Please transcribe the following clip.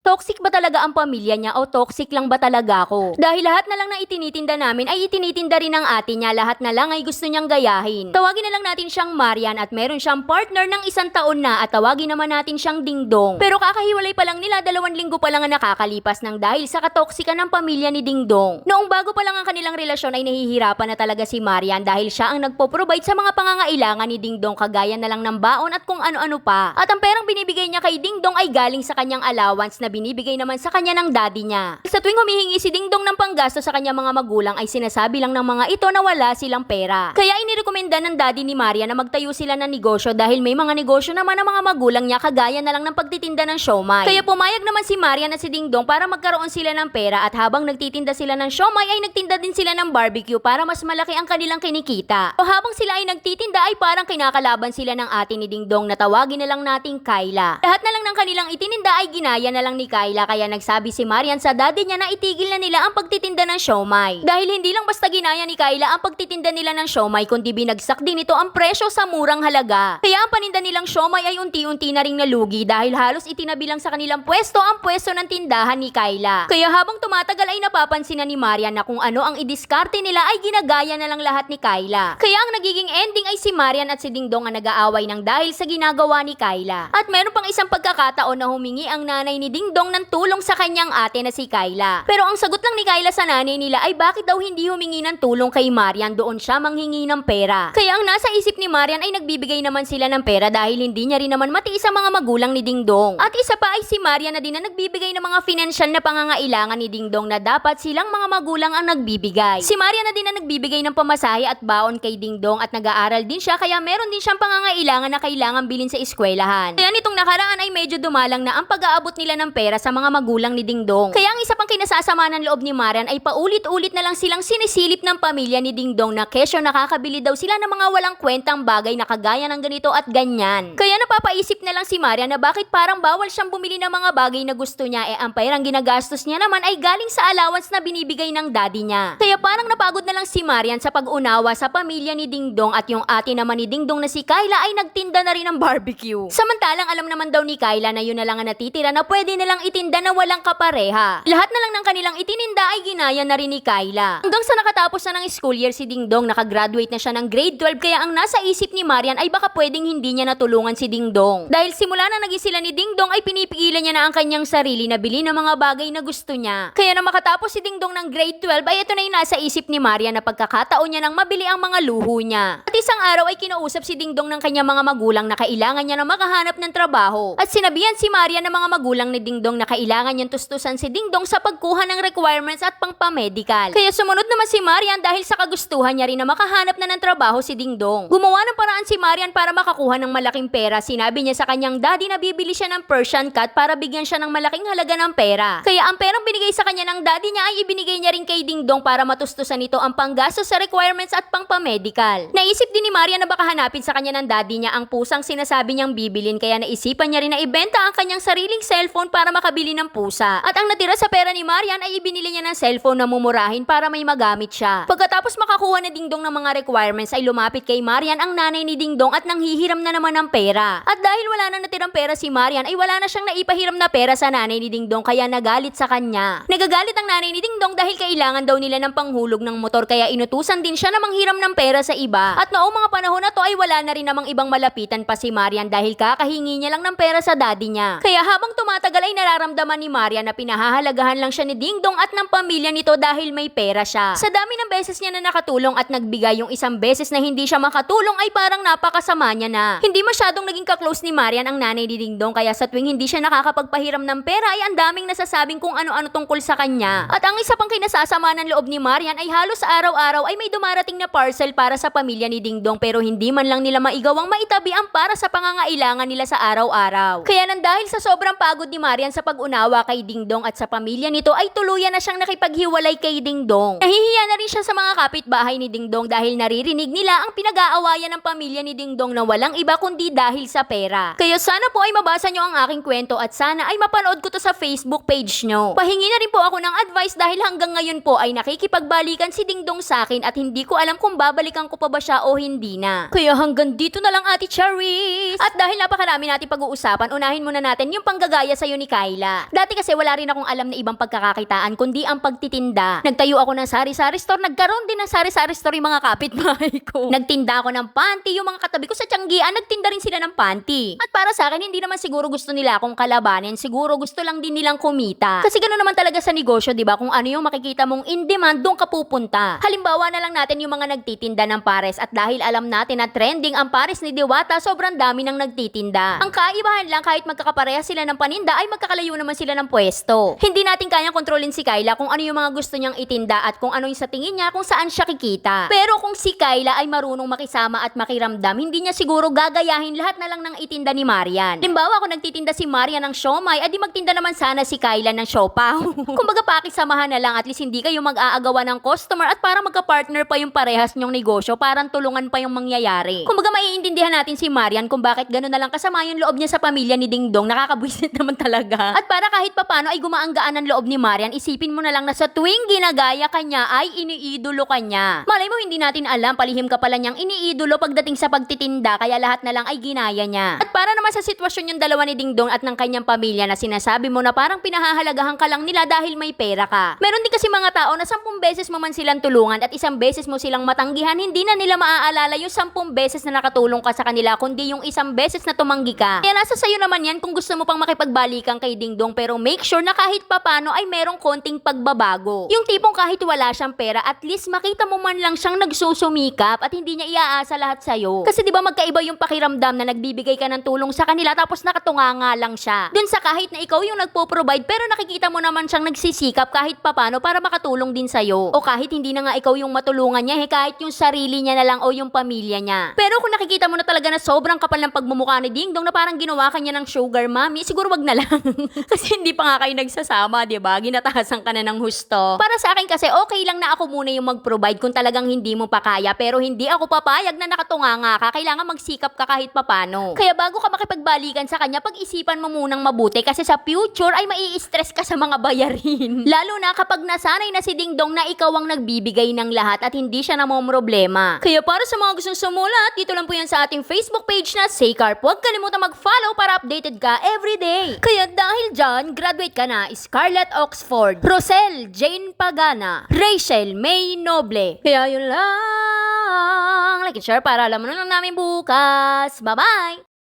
Toxic ba talaga ang pamilya niya o toxic lang ba talaga ako? Dahil lahat na lang na itinitinda namin ay itinitinda rin ng ate niya, lahat na lang ay gusto niyang gayahin. Tawagin na lang natin siyang Marian at meron siyang partner ng 1 taon na at tawagin naman natin siyang Dingdong. Pero kakahiwalay pa lang nila, 2 linggo pa lang ang nakakalipas ng dahil sa katoksika ng pamilya ni Dingdong. Noong bago pa lang ang kanilang relasyon ay nahihirapan na talaga si Marian dahil siya ang nagpo-provide sa mga pangangailangan ni Dingdong, kagaya na lang ng baon at kung ano-ano pa. At ang perang binibigay niya kay Dingdong ay galing sa kanyang allowance na binibigay naman sa kanya ng daddy niya. Sa tuwing humihingi si Dingdong ng panggasto sa kanyang mga magulang ay sinasabi lang ng mga ito na wala silang pera. Kaya inirekomenda ng daddy ni Maria na magtayo sila ng negosyo dahil may mga negosyo naman ang mga magulang niya, kagaya na lang ng pagtitinda ng siomai. Kaya pumayag naman si Maria at si Dingdong para magkaroon sila ng pera at habang nagtitinda sila ng siomai ay nagtinda din sila ng barbecue para mas malaki ang kanilang kinikita. O habang sila ay nagtitinda ay parang kinakalaban sila ng ate ni Dingdong na tawagin na lang nating Kyla. Lahat na lang ng kanilang itininda ay ginaya na lang ni Kyla, kaya nagsabi si Marian sa daddy niya na itigil na nila ang pagtitinda ng siomai. Dahil hindi lang basta ginaya ni Kyla ang pagtitinda nila ng siomai, kundi binagsak din ito ang presyo sa murang halaga. Kaya ang paninda nilang siomai ay unti-unti na ring nalugi dahil halos itinabi lang sa kanilang pwesto ang pwesto ng tindahan ni Kyla. Kaya habang tumatagal ay napapansin na ni Marian na kung ano ang idiskarte nila ay ginagaya na lang lahat ni Kyla. Kaya ang nagiging ending ay si Marian at si Dingdong ang nag-aaway ng dahil sa ginagawa ni Kyla. At meron pang isang pagkakataon na humingi ang nanay ni Dingdong ng tulong sa kanyang ate na si Kyla. Pero ang sagot lang ni Kyla sa nanay nila ay bakit daw hindi humingi ng tulong kay Marian, doon siya manghingi ng pera. Kaya ang nasa isip ni Marian ay nagbibigay naman sila ng pera dahil hindi niya rin naman matiis ang mga magulang ni Dingdong. At isa pa ay si Marian na din na nagbibigay ng mga financial na pangangailangan ni Dingdong na dapat silang mga magulang ang nagbibigay. Si Marian na din na nagbibigay ng pamasahe at baon kay Dingdong at nag-aaral din siya, kaya meron din siyang pangangailangan na kailangan bilhin sa eskwelahan. Kaya nitong nakaraan ay medyo dumalang na ang pag-aabot nila ng pera sa mga magulang ni Dingdong. Kaya ang isa pang kinasasama ng loob ni Marian ay paulit-ulit na lang silang sinisilip ng pamilya ni Dingdong na kesyo nakakabili daw sila ng mga walang kwentang bagay na kagaya ng ganito at ganyan. Kaya napapaisip na lang si Marian na bakit parang bawal siyang bumili ng mga bagay na gusto niya, ang perang ginagastos niya naman ay galing sa allowance na binibigay ng daddy niya. Kaya parang napagod na lang si Marian sa pag-unawa sa pamilya ni Dingdong at yung ate naman ni Dingdong na si Kyla ay nagtinda na rin ng barbecue. Samantalang alam naman daw ni Kyla na yun na lang ang natitira na pwede nilang itinda na walang kapareha. Lahat na lang ng kanilang itininda ay ginaya na rin ni Kyla. Hanggang sa nakatapos na ng school year si Dingdong, nakagraduate na siya ng grade 12, kaya ang nasa isip ni Marian ay baka pwedeng hindi niya natulungan si Dingdong. Dahil simula na naging sila ni Dingdong ay pinipigilan niya na ang kanyang sarili na bili ng mga bagay na gusto niya. Kaya na makatapos si Dingdong ng grade 12 ay ito na yung nasa isip ni Marian na pagkakataon niya nang mabili ang mga luho niya. At isang araw ay kinausap si Dingdong ng kanyang mga magulang na kailangan niya na makahanap ng trabaho. At sinabihan si Marian ng mga magulang ni Dingdong na kailangan niyang tustusan si Dingdong sa pagkuha ng requirements at pangpamedical. Kaya sumunod naman si Marian dahil sa kagustuhan niya rin na makahanap na ng trabaho si Dingdong. Gumawa ng paraan si Marian para makakuha ng malaking pera. Sinabi niya sa kanyang daddy na bibili siya ng Persian cat para bigyan siya ng malaking halaga ng pera. Kaya ang perang binigay sa kanya ng daddy niya ay ibinigay niya rin kay Dingdong para matustusan nito ang panggastos sa requirements at pangpamedical. Naisip din ni Marian na baka hanapin sa kanya ng daddy niya ang pusang sinasabi niyang bibilin, kaya naisipan niya rin na ibenta ang kanyang sariling cellphone para makabili ng pusa. At ang natira sa pera ni Marian ay ibinili niya ng cellphone na mumurahin para may magamit siya. Pagkatapos makakuha na Dingdong ng mga requirements ay lumapit kay Marian ang nanay ni Dingdong at nanghihiram na naman ng pera. At dahil wala na natirang pera si Marian ay wala na siyang naipahiram na pera sa nanay ni Dingdong, kaya nagalit sa kanya. Nagagalit ang nanay ni Dingdong dahil kailangan daw nila ng panghulog ng motor, kaya inutusan din siya na manghiram ng pera sa iba. At noong mga panahon na to ay wala na rin namang ibang malapitan pa si Marian dahil kakahingi niya lang ng pera sa daddy niya. Kaya habang tumatagal ay nararamdaman ni Marian na pinahahalagahan lang siya ni Dingdong at ng pamilya nito dahil may pera siya. Sa dami ng beses niya na nakatulong at nagbigay, yung isang beses na hindi siya makatulong ay parang napakasama niya na. Hindi masyadong naging ka-close ni Marian ang nanay ni Dingdong, kaya sa tuwing hindi siya nakakapagpahiram ng pera ay ang daming nasasabing kung ano-ano tungkol sa kanya. At ang isa pang kinasasama ng loob ni Marian ay halos araw-araw ay may dumarating na parcel para sa pamilya ni Dingdong, pero hindi man lang nila maigawang maitabi ang para sa pangangailangan nila sa araw-araw. Kaya nang dahil sa sobrang pagod ni Marian sa pag-unawa kay Dingdong at sa pamilya pamilya nito ay tuluyan na siyang nakipaghiwalay kay Dingdong. Nahihiya na rin siya sa mga kapitbahay ni Dingdong dahil naririnig nila ang pinag-aawayan ng pamilya ni Dingdong na walang iba kundi dahil sa pera. Kaya sana po ay mabasa nyo ang aking kwento at sana ay mapanood ko to sa Facebook page nyo. Pahingi na rin po ako ng advice dahil hanggang ngayon po ay nakikipagbalikan si Dingdong sa akin at hindi ko alam kung babalikan ko pa ba siya o hindi na. Kaya hanggang dito na lang, Ate Charis. At dahil napakarami natin pag-uusapan, unahin muna natin yung panggagaya sa'yo ni Kyla. Dati kasi wala rin akong alam na ibang pagkakakitaan kundi ang pagtitinda. Nagtayo ako ng sari-sari store, nagkaroon din ng sari-sari store yung mga kapitbahay ko. Nagtinda ako ng panty, yung mga katabi ko sa Tianggian, nagtinda rin sila ng panty. At para sa akin, hindi naman siguro gusto nila akong kalabanin, siguro gusto lang din nilang kumita. Kasi gano'n naman talaga sa negosyo, di ba? Kung ano yung makikita mong in demand, doon ka pupunta. Halimbawa na lang natin yung mga nagtitinda ng pares at dahil alam natin na trending ang pares ni Diwata, sobrang dami nang nagtitinda. Ang kaibahan lang, kahit magkakapareha sila ng paninda, ay magkakalayo naman sila ng pwesto. Hindi natin kayang kontrolin si Kyla kung ano yung mga gusto niyang itinda at kung ano yung sa tingin niya kung saan siya kikita. Pero kung si Kyla ay marunong makisama at makiramdam, hindi niya siguro gagayahin lahat na lang ng itinda ni Marian. Halimbawa, kung nagtitinda si Marian ng siomay, adi magtinda naman sana si Kyla ng siopaw. Kumbaga pakisamahan na lang, at least hindi kayo mag-aagawa ng customer at para magka-partner pa yung parehas nyong negosyo, parang tulungan pa yung mangyayari. Kumbaga maiintindihan natin si Marian kung bakit gano'n na lang kasama yung loob niya sa pamilya ni Dingdong, nakakabwisit naman talaga. At para kahit papano ay gumaanggaan ang loob ni Marian, isipin mo na lang na sa tuwing ginagaya kanya ay iniidolo kanya. Malay mo hindi natin alam, palihim ka pala niyang iniidolo pagdating sa pagtitinda, kaya lahat na lang ay ginaya niya. At para naman sa sitwasyon yung dalawa ni Dingdong at ng kanyang pamilya na sinasabi mo na parang pinahahalagahan ka lang nila dahil may pera ka. Meron din kasi mga tao na 10 beses mo man silang tulungan at 1 beses mo silang matanggihan, hindi na nila maaalala yung 10 beses na nakatulong ka sa kanila, kundi yung 1 beses na tumanggi ka. Kaya nasa sayo naman yan kung gusto mo pang makipagbalikan kay Dingdong, pero make sure na kahit papano ay merong konting pagbabago. Yung tipong kahit wala siyang pera, at least makita mo man lang siyang nagsusumikap at hindi niya iaasa lahat sa'yo. Kasi di ba magkaiba yung pakiramdam na nagbibigay ka ng tulong sa kanila tapos nakatunganga lang siya. Dun sa kahit na ikaw yung nagpo-provide pero nakikita mo naman siyang nagsisikap kahit papano para makatulong din sa'yo. O kahit hindi na nga ikaw yung matulungan niya, kahit yung sarili niya na lang o yung pamilya niya. Pero kung nakikita mo na talaga na sobrang kapal ng pagmumukha ni Dingdong na parang ginawa ka niya ng sugar mommy, siguro wag na lang. Kasi hindi pa nga kayo nagsasama, di ba? Ginatahasan ka na ng husto. Para sa akin kasi okay lang na ako muna yung mag-provide kung talagang hindi mo pa kaya, pero hindi ako papayag na nakatunganga ka. Kailangan magsikap ka kahit papano. Kaya bago ka makipagbalikan sa kanya, pag-isipan mo munang mabuti kasi sa future ay mai-stress ka sa mga bayarin. Lalo na kapag nasanay na si Dingdong na ikaw ang nagbibigay ng lahat at hindi siya namomroblema. Kaya para sa mga gustong sumulat, dito lang po yan sa ating Facebook page na Saycarp. Huwag kalimutan mag-follow para updated ka everyday. Kaya dahil dyan, graduate ka na Scarlett Oxford, Rosel Jane Pagana, Rachel May Noble. Kaya yun lang. Like and share para alam mo na lang namin bukas. Bye-bye!